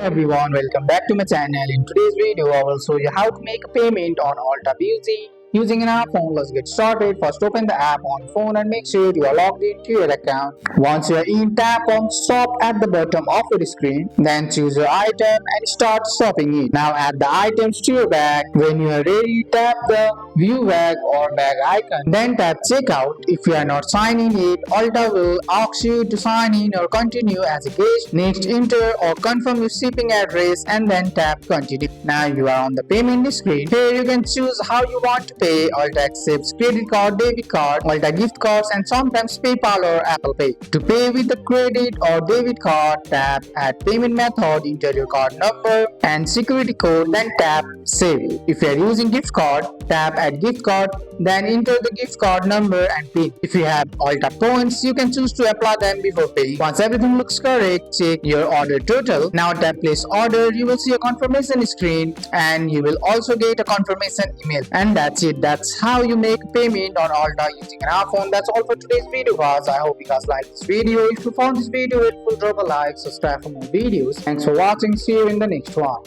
Everyone, welcome back to my channel. In today's video, I will show you how to make a payment on Ulta Beauty using an app phone. Let's get started. First, open the app on phone and make sure you are logged into your account. Once you are in, tap on Shop at the bottom of your screen. Then choose your item and start shopping it. Now add the items to your bag. When you are ready, tap the View Bag or Bag icon. Then tap Checkout. If you are not signing in, Ulta will ask you to sign in or continue as a guest. Next, enter or confirm your shipping address and then tap Continue. Now you are on the payment screen. Here you can choose how you want to pay. Ulta accepts credit card, debit card, Ulta gift cards, and sometimes PayPal or Apple Pay. To pay with the credit or debit card, tap Add Payment Method, enter your card number and security code, then tap Save. If you are using gift card, tap Add Gift Card, then enter the gift card number and PIN. If you have Ulta points, you can choose to apply them before paying. Once everything looks correct, check your order total. Now tap Place Order. You will see a confirmation screen and you will also get a confirmation email. And that's it. That's how you make payment on Ulta using an iPhone. That's all for today's video, guys. I hope you guys like this video. If you found this video helpful, drop a like, subscribe for more videos. Thanks for watching. See you in the next one.